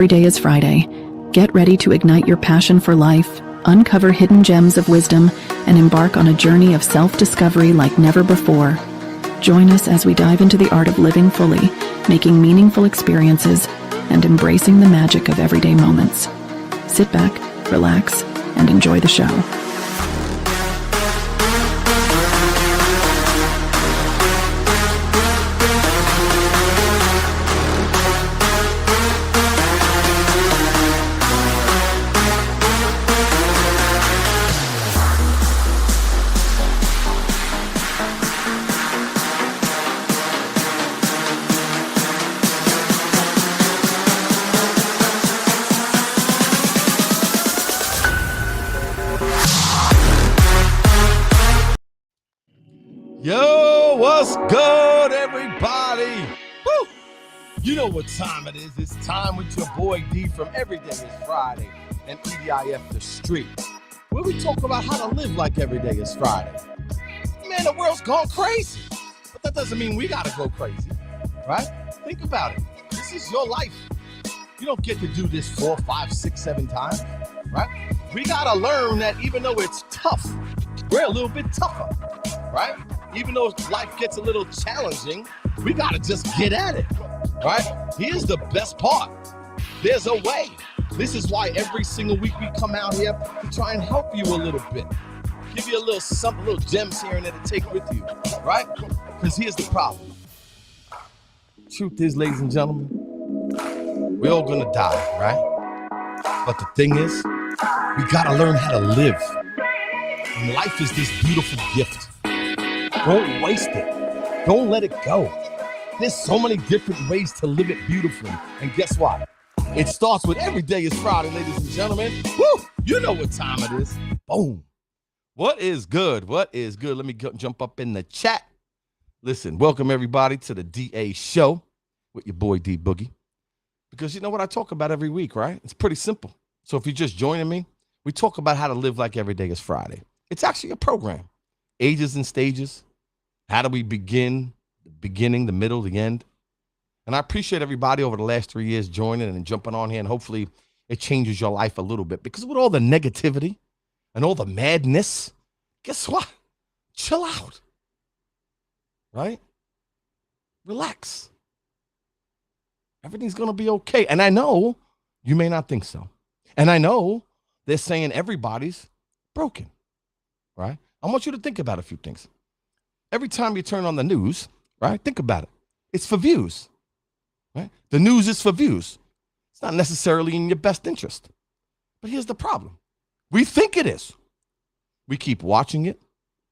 Every day is Friday. Get ready to ignite your passion for life, uncover hidden gems of wisdom, and embark on a journey of self-discovery like never before. Join us as we dive into the art of living fully, making meaningful experiences, and embracing the magic of everyday moments. Sit back, relax, and enjoy the show. Yo, what's good, everybody? Woo! You know what time it is. It's time with your boy D from Every Day is Friday and EDIF The Street, where we talk about how to live like every day is Friday. Man, the world's gone crazy, but that doesn't mean we gotta go crazy, right? Think about it. This is your life. You don't get to do this 4, 5, 6, 7 times, right? We gotta learn that even though it's tough, we're a little bit tougher, right? Even though life gets a little challenging, we gotta just get at it, right? Here's the best part. There's a way. This is why every single week we come out here to try and help you a little bit. Give you a little something, little gems here and there to take with you, right? Because here's the problem. Truth is, ladies and gentlemen, we're all gonna die, right? But the thing is, we gotta learn how to live. And life is this beautiful gift. Don't waste it. Don't let it go. There's so many different ways to live it beautifully. And guess what? It starts with every day is Friday, ladies and gentlemen. Woo! You know what time it is. Boom. What is good? What is good? Let me jump up in the chat. Listen, welcome everybody to the DA show with your boy D Boogie. Because you know what I talk about every week, right? It's pretty simple. So if you're just joining me, we talk about how to live like every day is Friday. It's actually a program. Ages and stages. How do we begin, the beginning, the middle, the end? And I appreciate everybody over the last 3 years joining and jumping on here, and hopefully it changes your life a little bit. Because with all the negativity and all the madness, guess what? Chill out, right? Relax. Everything's going to be okay. And I know you may not think so. And I know they're saying everybody's broken, right? I want you to think about a few things. Every time you turn on the news, right, think about it. It's for views, right? The news is for views. It's not necessarily in your best interest. But here's the problem. We think it is. We keep watching it.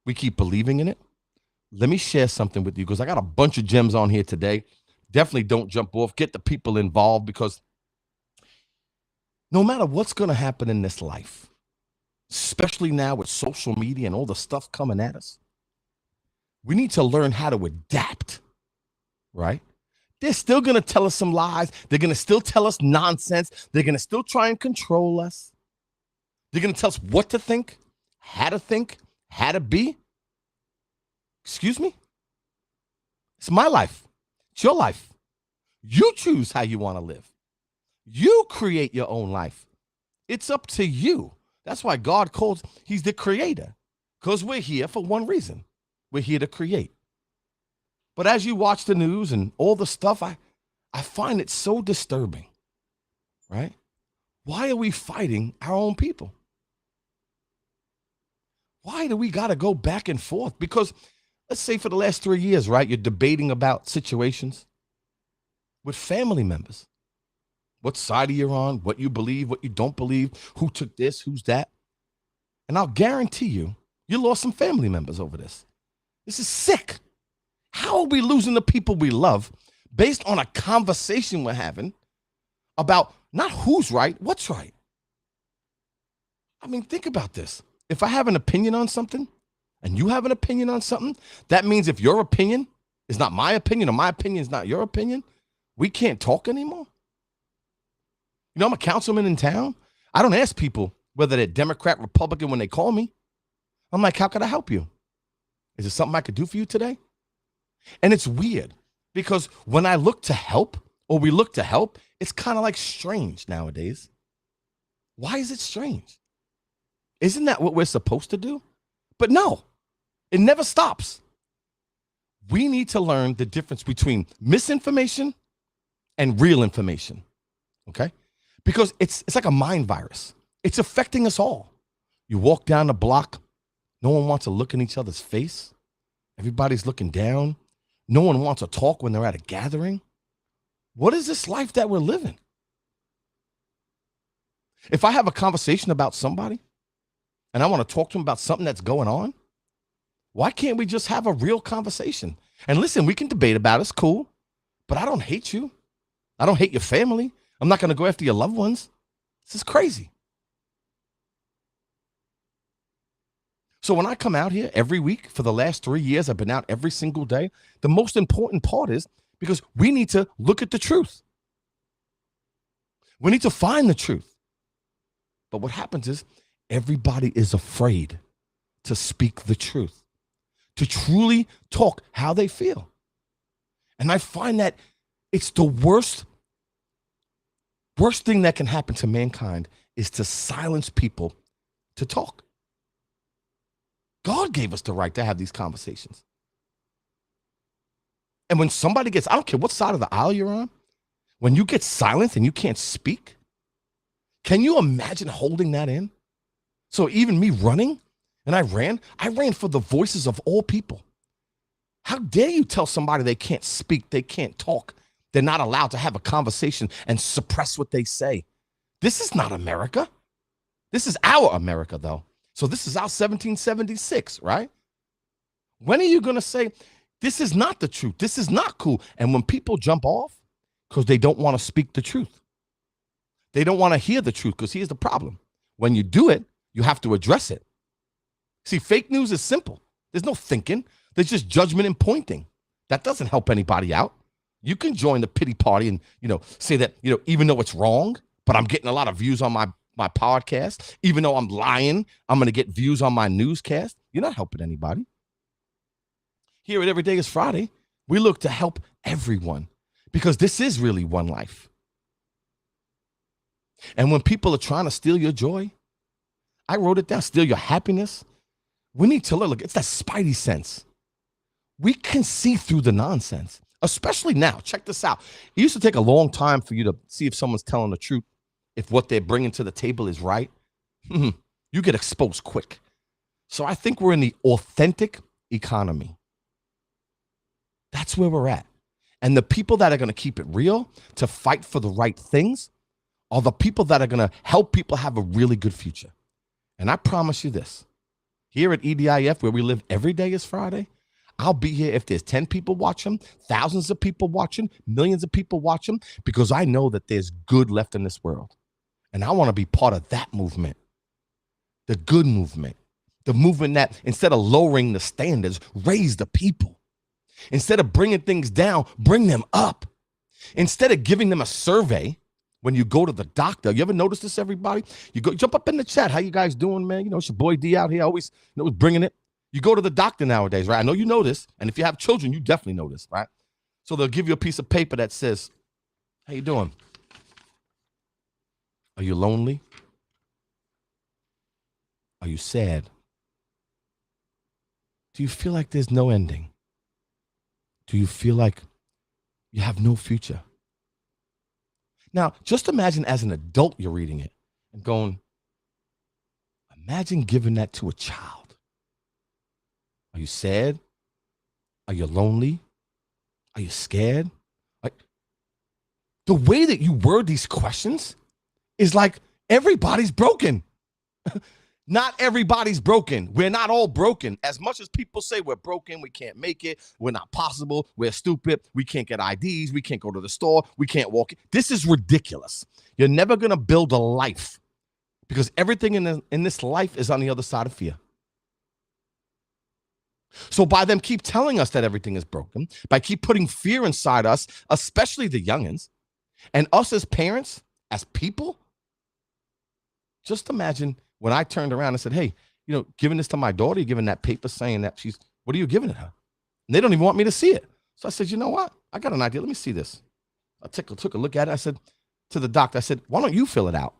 We keep believing in it. Let me share something with you because I got a bunch of gems on here today. Definitely don't jump off. Get the people involved because no matter what's going to happen in this life, especially now with social media and all the stuff coming at us, we need to learn how to adapt, right? They're still going to tell us some lies. They're going to still tell us nonsense. They're going to still try and control us. They're going to tell us what to think, how to be. Excuse me? It's my life. It's your life. You choose how you want to live. You create your own life. It's up to you. That's why God calls, he's the creator, because we're here for one reason. We're here to create. But as you watch the news and all the stuff, I find it so disturbing, right? Why are we fighting our own people? Why do we got to go back and forth? Because let's say for the last 3 years, right, you're debating about situations with family members. What side are you on, what you believe, what you don't believe, who took this, who's that. And I'll guarantee you lost some family members over this. This is sick. How are we losing the people we love based on a conversation we're having about not who's right, what's right? I mean, think about this. If I have an opinion on something and you have an opinion on something, that means if your opinion is not my opinion or my opinion is not your opinion, we can't talk anymore. You know, I'm a councilman in town. I don't ask people whether they're Democrat, Republican when they call me. I'm like, how could I help you? Is there something I could do for you today? And it's weird because when I look to help or we look to help, it's kind of like strange nowadays. Why is it strange? Isn't that what we're supposed to do? But no, it never stops. We need to learn the difference between misinformation and real information, okay? Because it's like a mind virus. It's affecting us all. You walk down the block, no one wants to look in each other's face. Everybody's looking down. No one wants to talk when they're at a gathering. What is this life that we're living? If I have a conversation about somebody and I want to talk to them about something that's going on, why can't we just have a real conversation? And listen, we can debate about it. It's cool, but I don't hate you. I don't hate your family. I'm not going to go after your loved ones. This is crazy. So when I come out here every week for the last 3 years, I've been out every single day. The most important part is because we need to look at the truth. We need to find the truth. But what happens is everybody is afraid to speak the truth, to truly talk how they feel. And I find that it's the worst thing that can happen to mankind is to silence people to talk. God gave us the right to have these conversations. And when somebody gets, I don't care what side of the aisle you're on, when you get silenced and you can't speak, can you imagine holding that in? So even me running, and I ran for the voices of all people. How dare you tell somebody they can't speak, they can't talk, they're not allowed to have a conversation and suppress what they say? This is not America. This is our America, though. So this is our 1776, right? When are you going to say, this is not the truth, this is not cool? And when people jump off because they don't want to speak the truth, they don't want to hear the truth, because here's the problem. When you do it, you have to address it. See, fake news is simple. There's no thinking. There's just judgment and pointing. That doesn't help anybody out. You can join the pity party and, say that, even though it's wrong, but I'm getting a lot of views on my podcast. Even though I'm lying, I'm going to get views on my newscast. You're not helping anybody. Here at Every Day is Friday, we look to help everyone, because this is really one life. And when people are trying to steal your joy, I wrote it down, steal your happiness, we need to look. It's that spidey sense. We can see through the nonsense, especially now. Check this out. It used to take a long time for you to see if someone's telling the truth, if what they're bringing to the table is right. You get exposed quick. So I think we're in the authentic economy. That's where we're at. And the people that are going to keep it real, to fight for the right things, are the people that are going to help people have a really good future. And I promise you this, here at EDIF, where we live every day is Friday, I'll be here if there's 10 people watching, thousands of people watching, millions of people watching, because I know that there's good left in this world. And I want to be part of that movement, the good movement, the movement that instead of lowering the standards, raise the people. Instead of bringing things down, bring them up. Instead of giving them a survey when you go to the doctor. You ever notice this, everybody? You go jump up in the chat. How you guys doing, man? It's your boy D out here, always bringing it. You go to the doctor nowadays, right? I know you know this. And if you have children, you definitely know this, right? So they'll give you a piece of paper that says, how you doing? Are you lonely? Are you sad? Do you feel like there's no ending? Do you feel like you have no future? Now, just imagine as an adult you're reading it and going, imagine giving that to a child. Are you sad? Are you lonely? Are you scared? The way that you word these questions is like everybody's broken. Not everybody's broken. We're not all broken. As much as people say we're broken, we can't make it, we're not possible, we're stupid, we can't get IDs, we can't go to the store, we can't walk. This is ridiculous. You're never going to build a life, because everything in this life is on the other side of fear. So by them keep telling us that everything is broken, by keep putting fear inside us, especially the youngins, and us as parents, as people, just imagine when I turned around and said, hey, giving this to my daughter, you're giving that paper saying that what are you giving it her? And they don't even want me to see it. So I said, you know what? I got an idea. Let me see this. I took a look at it. I said to the doctor, I said, why don't you fill it out?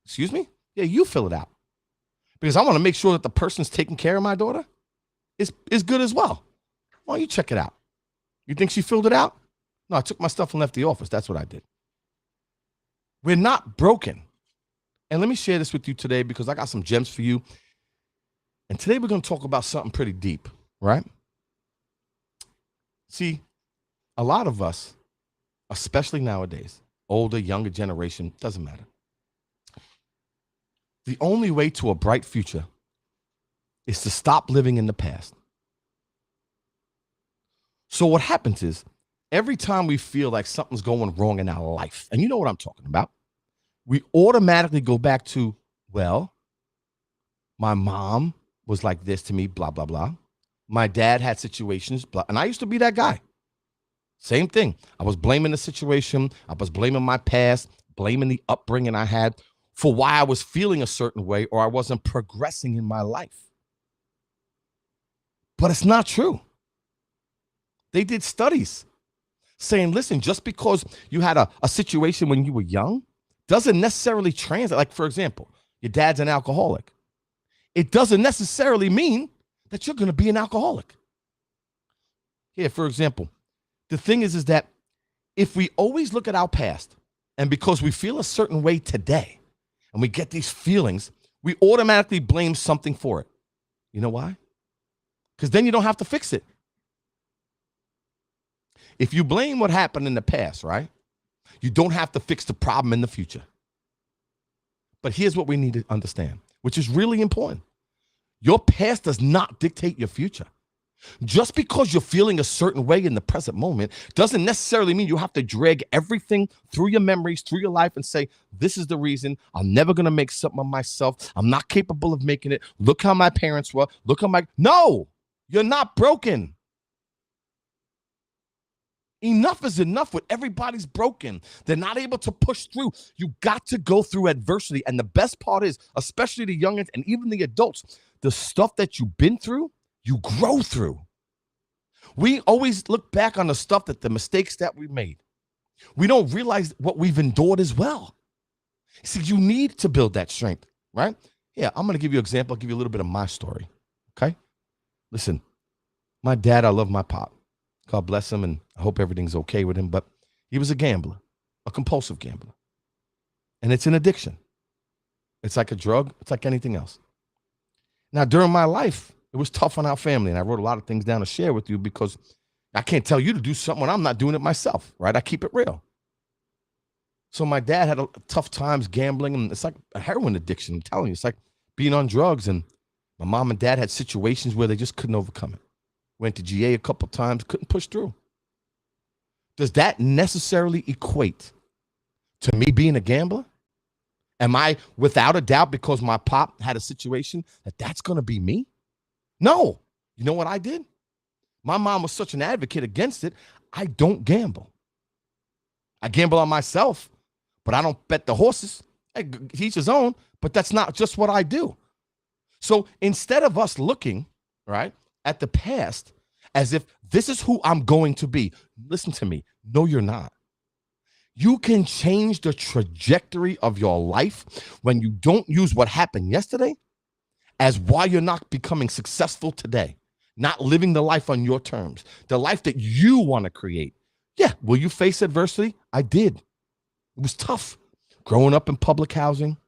Excuse me? Yeah, you fill it out. Because I want to make sure that the person's taking care of my daughter is good as well. Why don't you check it out? You think she filled it out? No, I took my stuff and left the office. That's what I did. We're not broken. And let me share this with you today because I got some gems for you. And today we're going to talk about something pretty deep, right? See, a lot of us, especially nowadays, older, younger generation, doesn't matter. The only way to a bright future is to stop living in the past. So what happens is every time we feel like something's going wrong in our life, and you know what I'm talking about, we automatically go back to, well, my mom was like this to me, blah, blah, blah. My dad had situations, blah, and I used to be that guy. Same thing. I was blaming the situation. I was blaming my past, blaming the upbringing I had for why I was feeling a certain way or I wasn't progressing in my life. But it's not true. They did studies saying, listen, just because you had a situation when you were young doesn't necessarily translate. Like, for example, your dad's an alcoholic. It doesn't necessarily mean that you're going to be an alcoholic. Here, for example, the thing is that if we always look at our past and because we feel a certain way today and we get these feelings, we automatically blame something for it. You know why? Because then you don't have to fix it. If you blame what happened in the past, right, you don't have to fix the problem in the future. But here's what we need to understand, which is really important. Your past does not dictate your future. Just because you're feeling a certain way in the present moment doesn't necessarily mean you have to drag everything through your memories, through your life and say, this is the reason I'm never going to make something of myself. I'm not capable of making it. Look how my parents were. Look how No, you're not broken. Enough is enough with everybody's broken. They're not able to push through. You got to go through adversity. And the best part is, especially the youngins and even the adults, the stuff that you've been through, you grow through. We always look back on the mistakes that we made. We don't realize what we've endured as well. See, you need to build that strength, right? Yeah, I'm going to give you an example. I'll give you a little bit of my story, okay? Listen, my dad, I love my pop. God bless him, and I hope everything's okay with him, but he was a gambler, a compulsive gambler. And it's an addiction. It's like a drug. It's like anything else. Now, during my life, it was tough on our family, and I wrote a lot of things down to share with you because I can't tell you to do something when I'm not doing it myself, right? I keep it real. So my dad had tough times gambling, and it's like a heroin addiction. I'm telling you, it's like being on drugs, and my mom and dad had situations where they just couldn't overcome it. Went to GA a couple of times, couldn't push through. Does that necessarily equate to me being a gambler? Am I, without a doubt, because my pop had a situation, that's going to be me? No. You know what I did? My mom was such an advocate against it, I don't gamble. I gamble on myself, but I don't bet the horses. Each his own, but that's not just what I do. So instead of us looking, right, at the past as if this is who I'm going to be, listen to me. No, you're not. You can change the trajectory of your life when you don't use what happened yesterday as why you're not becoming successful today, not living the life on your terms, the life that you want to create. Yeah, will you face adversity? I did. It was tough. Growing up in public housing,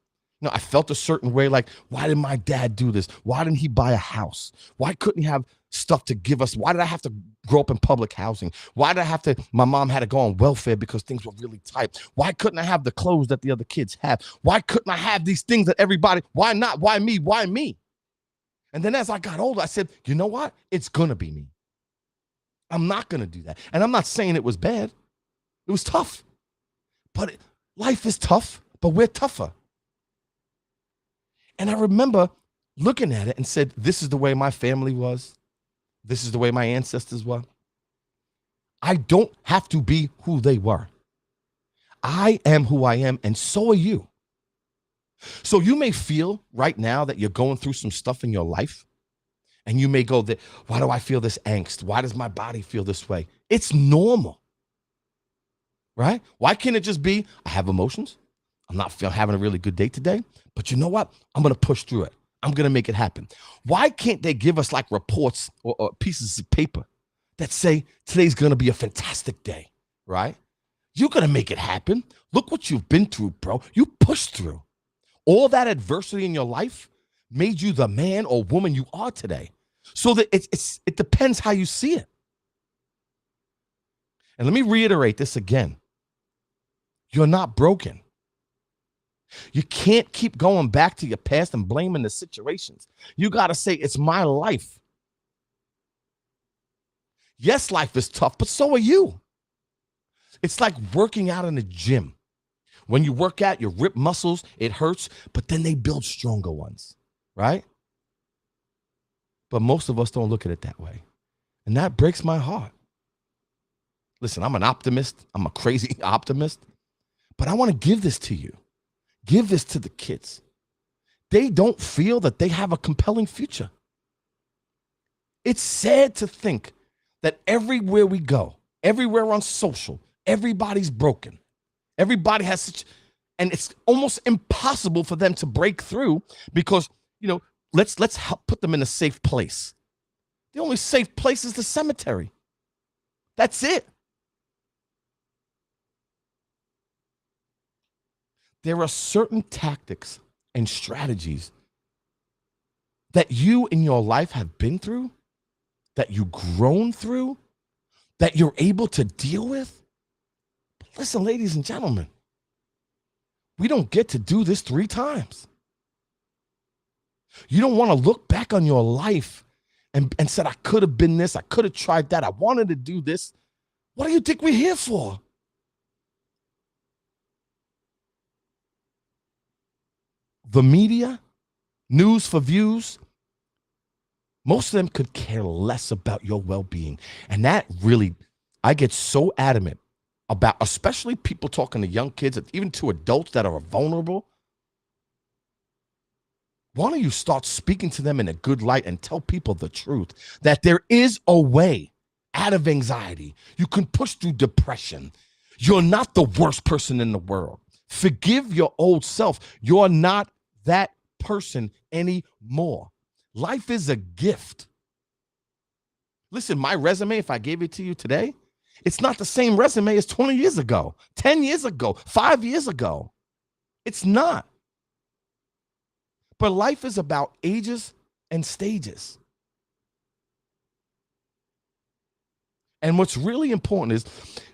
I felt a certain way, like, why did my dad do this? Why didn't he buy a house? Why couldn't he have stuff to give us? Why did I have to grow up in public housing? Why did I have to, my mom had to go on welfare because things were really tight. Why couldn't I have the clothes that the other kids have? Why couldn't I have these things that everybody, why not? Why me? Why me? And then as I got older, I said, you know what? It's going to be me. I'm not going to do that. And I'm not saying it was bad. It was tough. But life is tough, but we're tougher. And I remember looking at it and said, this is the way my family was. This is the way my ancestors were. I don't have to be who they were. I am who I am, and so are you. So you may feel right now that you're going through some stuff in your life, and you may go, why do I feel this angst? Why does my body feel this way? It's normal, right? Why can't it just be, I have emotions. I'm not having a really good day today, but you know what? I'm going to push through it. I'm going to make it happen. Why can't they give us like reports or pieces of paper that say today's going to be a fantastic day, right? You're going to make it happen. Look what you've been through, bro. You pushed through. All that adversity in your life made you the man or woman you are today. So that it depends how you see it. And let me reiterate this again. You're not broken. You can't keep going back to your past and blaming the situations. You got to say, it's my life. Yes, life is tough, but so are you. It's like working out in the gym. When you work out, you rip muscles, it hurts, but then they build stronger ones, right? But most of us don't look at it that way. And that breaks my heart. Listen, I'm an optimist. I'm a crazy optimist. But I want to give this to you. Give this to the kids. They don't feel that they have a compelling future. It's sad to think that everywhere we go, everywhere on social, everybody's broken. Everybody has such, and it's almost impossible for them to break through because, let's help put them in a safe place. The only safe place is the cemetery. That's it. There are certain tactics and strategies that you in your life have been through, that you've grown through, that you're able to deal with. But listen, ladies and gentlemen, we don't get to do this 3 times. You don't want to look back on your life and said, I could have been this, I could have tried that, I wanted to do this. What do you think we're here for? The media, news for views, most of them could care less about your well-being. And that really, I get so adamant about, especially people talking to young kids, even to adults that are vulnerable. Why don't you start speaking to them in a good light and tell people the truth, that there is a way out of anxiety. You can push through depression. You're not the worst person in the world. Forgive your old self. You're not that person anymore. Life is a gift. Listen, my resume, if I gave it to you today, it's not the same resume as 20 years ago, 10 years ago, 5 years ago. It's not. But life is about ages and stages. And what's really important is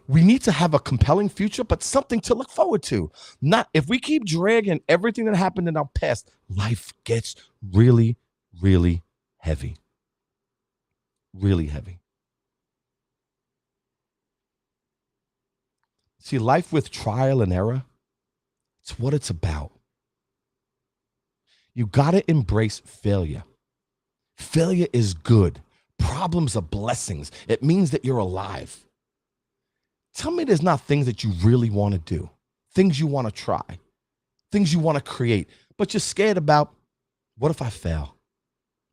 we need to have a compelling future, but something to look forward to. Not if we keep dragging everything that happened in our past, life gets really, really heavy. Really heavy. See, life with trial and error, it's what it's about. You got to embrace failure. Failure is good. Problems are blessings. It means that you're alive. Tell me there's not things that you really want to do, things you want to try, things you want to create, but you're scared about, what if I fail?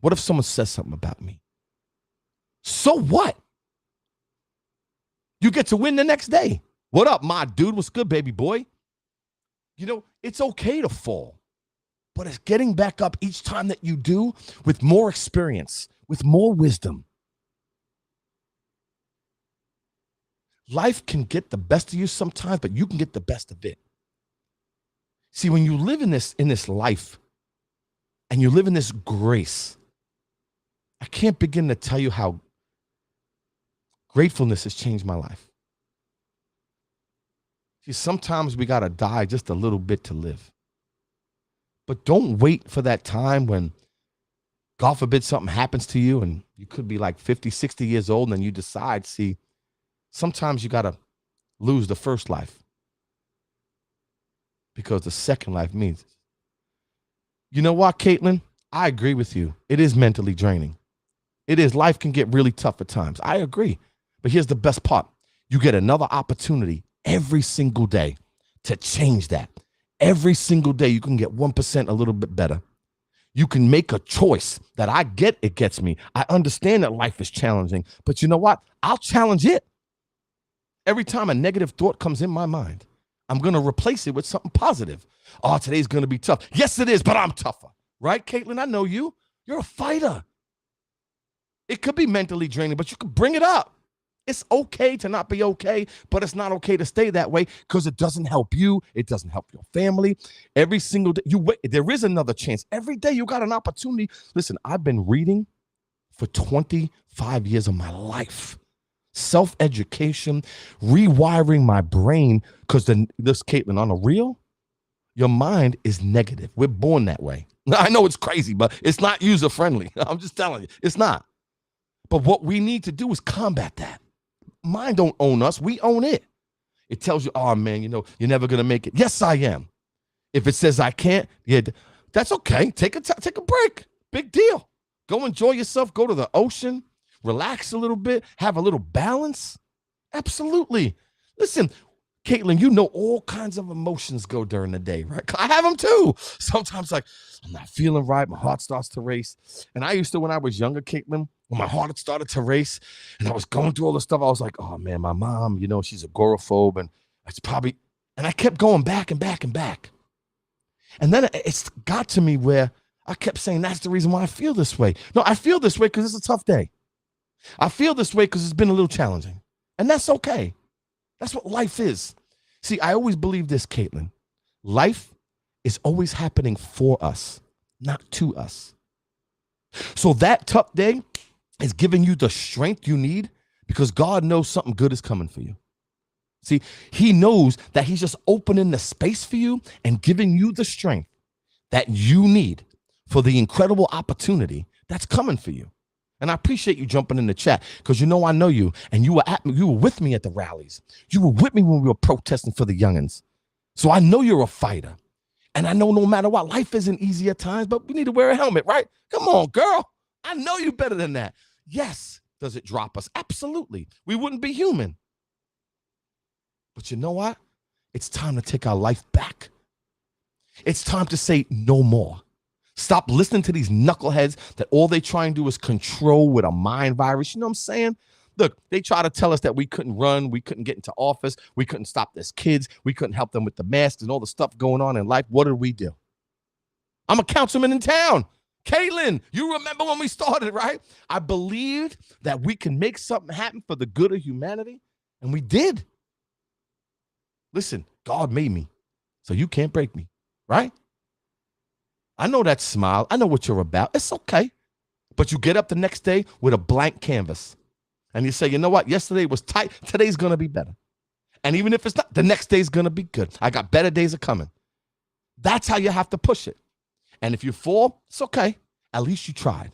What if someone says something about me? So what? You get to win the next day. What up, my dude? What's good, baby boy? It's okay to fall, but it's getting back up each time that you do with more experience, with more wisdom. Life can get the best of you sometimes, but you can get the best of it. See, when you live in this life and you live in this grace, I can't begin to tell you how gratefulness has changed my life. See, sometimes we got to die just a little bit to live. But don't wait for that time when, God forbid, something happens to you and you could be like 50, 60 years old and then you decide, see, sometimes you got to lose the first life because the second life means it. You know what, Caitlin? I agree with you. It is mentally draining. It is. Life can get really tough at times. I agree. But here's the best part. You get another opportunity every single day to change that. Every single day you can get 1% a little bit better. You can make a choice that I get. It gets me. I understand that life is challenging, but you know what? I'll challenge it. Every time a negative thought comes in my mind, I'm going to replace it with something positive. Oh, today's going to be tough. Yes, it is, but I'm tougher. Right, Caitlin? I know you. You're a fighter. It could be mentally draining, but you can bring it up. It's okay to not be okay, but it's not okay to stay that way because it doesn't help you. It doesn't help your family. Every single day, there is another chance. Every day you got an opportunity. Listen, I've been reading for 25 years of my life. Self-education, rewiring my brain, because this, Caitlin, on a real, your mind is negative. We're born that way. I know it's crazy, but it's not user-friendly. I'm just telling you, it's not. But what we need to do is combat that. Mind don't own us. We own it. It tells you, oh, man, you're never going to make it. Yes, I am. If it says I can't, yeah, that's okay. Take a break. Big deal. Go enjoy yourself. Go to the ocean. Relax a little bit. Have a little balance. Absolutely. Listen, Caitlin, you know all kinds of emotions go during the day, right? I have them too. Sometimes like, I'm not feeling right. My heart starts to race. And I used to, when I was younger, Caitlin, when my heart started to race and I was going through all this stuff, I was like, oh man, my mom, she's agoraphobe and it's probably, and I kept going back and back and back. And then it's got to me where I kept saying, that's the reason why I feel this way. No, I feel this way because it's a tough day. I feel this way because it's been a little challenging. And that's okay. That's what life is. See, I always believe this, Caitlin. Life is always happening for us, not to us. So that tough day is giving you the strength you need because God knows something good is coming for you. See, he knows that he's just opening the space for you and giving you the strength that you need for the incredible opportunity that's coming for you. And I appreciate you jumping in the chat because I know you, and you were with me at the rallies. You were with me when we were protesting for the youngins. So I know you're a fighter. And I know no matter what, life isn't easy at times, but we need to wear a helmet, right? Come on, girl. I know you better than that. Yes. Does it drop us? Absolutely. We wouldn't be human. But you know what? It's time to take our life back. It's time to say no more. Stop listening to these knuckleheads that all they try and do is control with a mind virus. You know what I'm saying? Look, they try to tell us that we couldn't run, we couldn't get into office, we couldn't stop this kids, we couldn't help them with the masks and all the stuff going on in life. What did we do? I'm a councilman in town. Caitlin, you remember when we started, right? I believed that we can make something happen for the good of humanity, and we did. Listen, God made me, so you can't break me, right? I know that smile. I know what you're about. It's okay. But you get up the next day with a blank canvas, and you say, you know what? Yesterday was tight. Today's going to be better. And even if it's not, the next day's going to be good. I got better days are coming. That's how you have to push it. And if you fall, it's okay. At least you tried.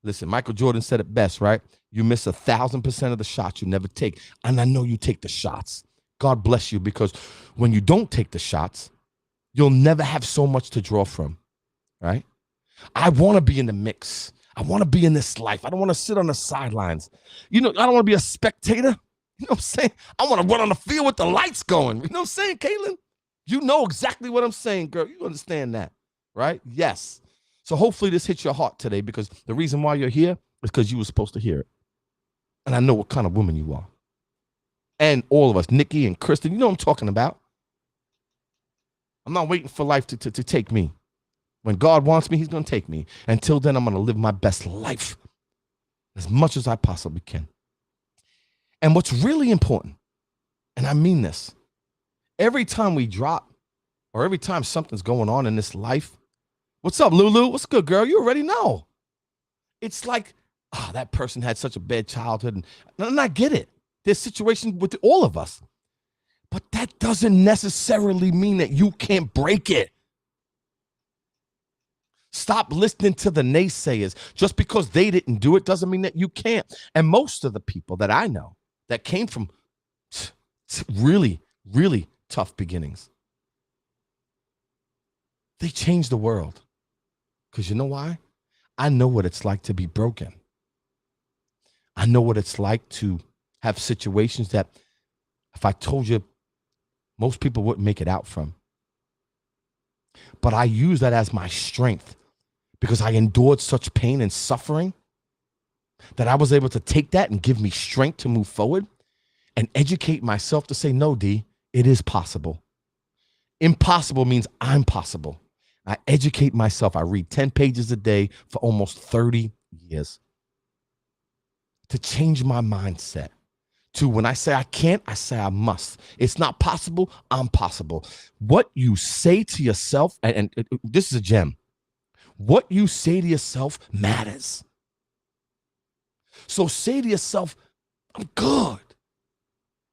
Listen, Michael Jordan said it best, right? You miss 1,000% of the shots you never take. And I know you take the shots. God bless you, because when you don't take the shots, you'll never have so much to draw from, right? I want to be in the mix. I want to be in this life. I don't want to sit on the sidelines. I don't want to be a spectator. You know what I'm saying? I want to run on the field with the lights going. You know what I'm saying, Caitlin? You know exactly what I'm saying, girl. You understand that, right? Yes. So hopefully this hits your heart today, because the reason why you're here is because you were supposed to hear it. And I know what kind of woman you are. And all of us, Nikki and Kristen, you know what I'm talking about. I'm not waiting for life to take me. When God wants me, he's going to take me. Until then, I'm going to live my best life as much as I possibly can. And what's really important, and I mean this, every time we drop or every time something's going on in this life, what's up, Lulu? What's good, girl? You already know. It's like, that person had such a bad childhood. And I get it. There's situations with all of us. But that doesn't necessarily mean that you can't break it. Stop listening to the naysayers. Just because they didn't do it doesn't mean that you can't. And most of the people that I know that came from really, really tough beginnings, they changed the world. Because you know why? I know what it's like to be broken. I know what it's like to have situations that if I told you, most people wouldn't make it out from. But I use that as my strength because I endured such pain and suffering that I was able to take that and give me strength to move forward. and educate myself to say, no, D, it is possible. Impossible means I'm possible. I educate myself. I read 10 pages a day for almost 30 years to change my mindset. To when I say I can't, I say I must. It's not possible, I'm possible. What you say to yourself, and this is a gem, what you say to yourself matters. So say to yourself, I'm good.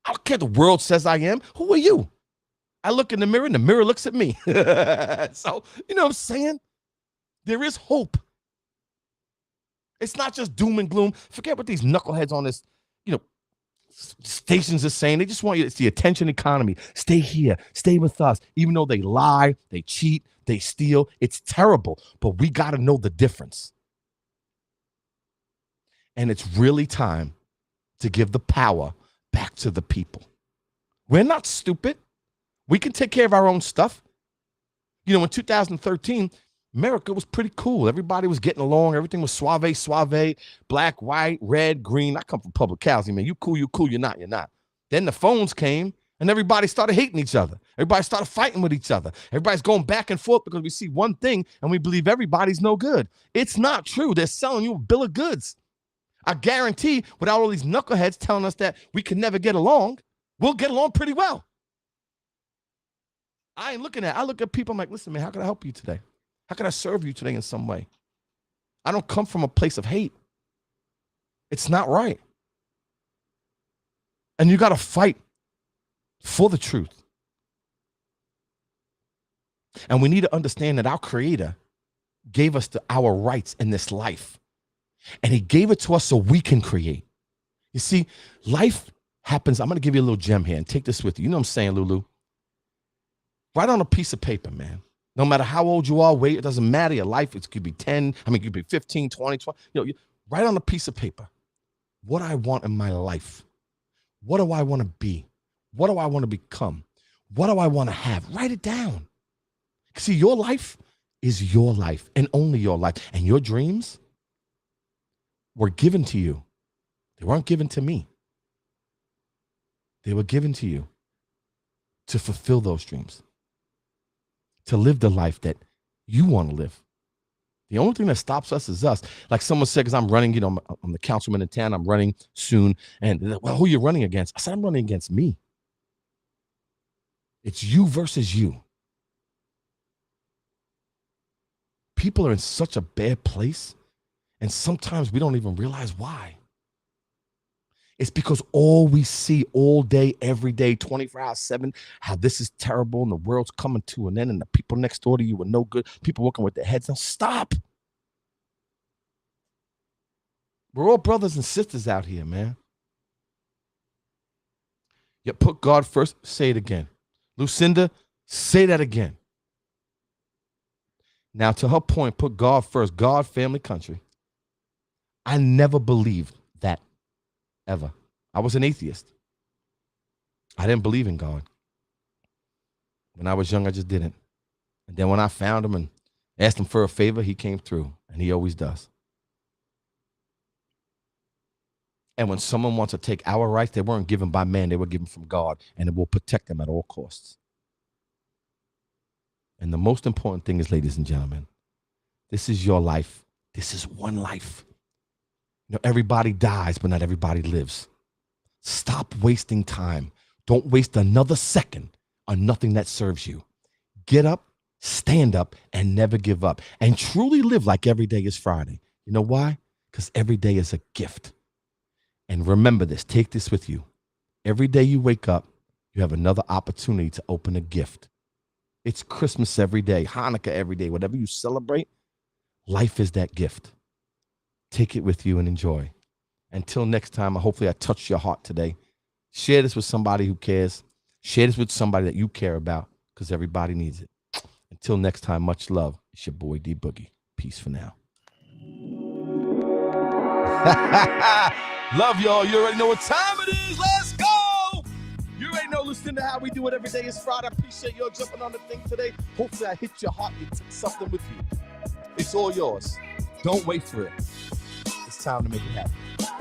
I don't care what the world says I am. Who are you? I look in the mirror and the mirror looks at me. So, you know what I'm saying? There is hope. It's not just doom and gloom. Forget what these knuckleheads on this, stations are saying. They just want you. It's the attention economy. Stay here. Stay with us. Even though they lie, they cheat, they steal. It's terrible. But we got to know the difference. And it's really time to give the power back to the people. We're not stupid. We can take care of our own stuff. In 2013, America was pretty cool. Everybody was getting along. Everything was suave, black, white, red, green. I come from public housing, man. You cool, you're not. Then the phones came and everybody started hating each other. Everybody started fighting with each other. Everybody's going back and forth because we see one thing and we believe everybody's no good. It's not true. They're selling you a bill of goods. I guarantee without all these knuckleheads telling us that we can never get along, we'll get along pretty well. I look at people, I'm like, listen, man, how can I help you today? How can I serve you today in some way? I don't come from a place of hate. It's not right. And you got to fight for the truth. And we need to understand that our Creator gave us our rights in this life. And He gave it to us so we can create. You see, life happens. I'm going to give you a little gem here and take this with you. You know what I'm saying, Lulu? Write on a piece of paper, man. No matter how old you are, weight, it doesn't matter. Your life, it could be 10, it could be 15, 20. Write on a piece of paper what I want in my life. What do I want to be? What do I want to become? What do I want to have? Write it down. See, your life is your life and only your life. And your dreams were given to you. They weren't given to me. They were given to you to fulfill those dreams, to live the life that you want to live. The only thing that stops us is us. Like someone said, because I'm running, I'm the councilman in town, I'm running soon. And well, who are you running against? I said, I'm running against me. It's you versus you. People are in such a bad place. And sometimes we don't even realize why. It's because all we see all day, every day, 24 hours, 7, how this is terrible and the world's coming to an end and the people next door to you are no good. People working with their heads down. Stop. We're all brothers and sisters out here, man. You put God first. Say it again. Lucinda, say that again. Now, to her point, put God first. God, family, country. I never believed that. Ever. I was an atheist. I didn't believe in God. When I was young, I just didn't. And then when I found Him and asked Him for a favor, He came through, and He always does. And when someone wants to take our rights, they weren't given by man, they were given from God, and it will protect them at all costs. And the most important thing is, ladies and gentlemen, this is your life. This is one life. Everybody dies, but not everybody lives. Stop wasting time. Don't waste another second on nothing that serves you. Get up, stand up, and never give up. And truly live like every day is Friday. You know why? Because every day is a gift. And remember this, take this with you. Every day you wake up, you have another opportunity to open a gift. It's Christmas every day, Hanukkah every day, whatever you celebrate, life is that gift. Take it with you and enjoy. Until next time, hopefully I touched your heart today. Share this with somebody who cares. Share this with somebody that you care about, because everybody needs it. Until next time, much love. It's your boy D Boogie. Peace for now. Love y'all. You already know what time it is. Let's go. You already know, listen to how we do it every day. It's Friday. I appreciate y'all jumping on the thing today. Hopefully I hit your heart. You took something with you. It's all yours. Don't wait for it. It's time to make it happen.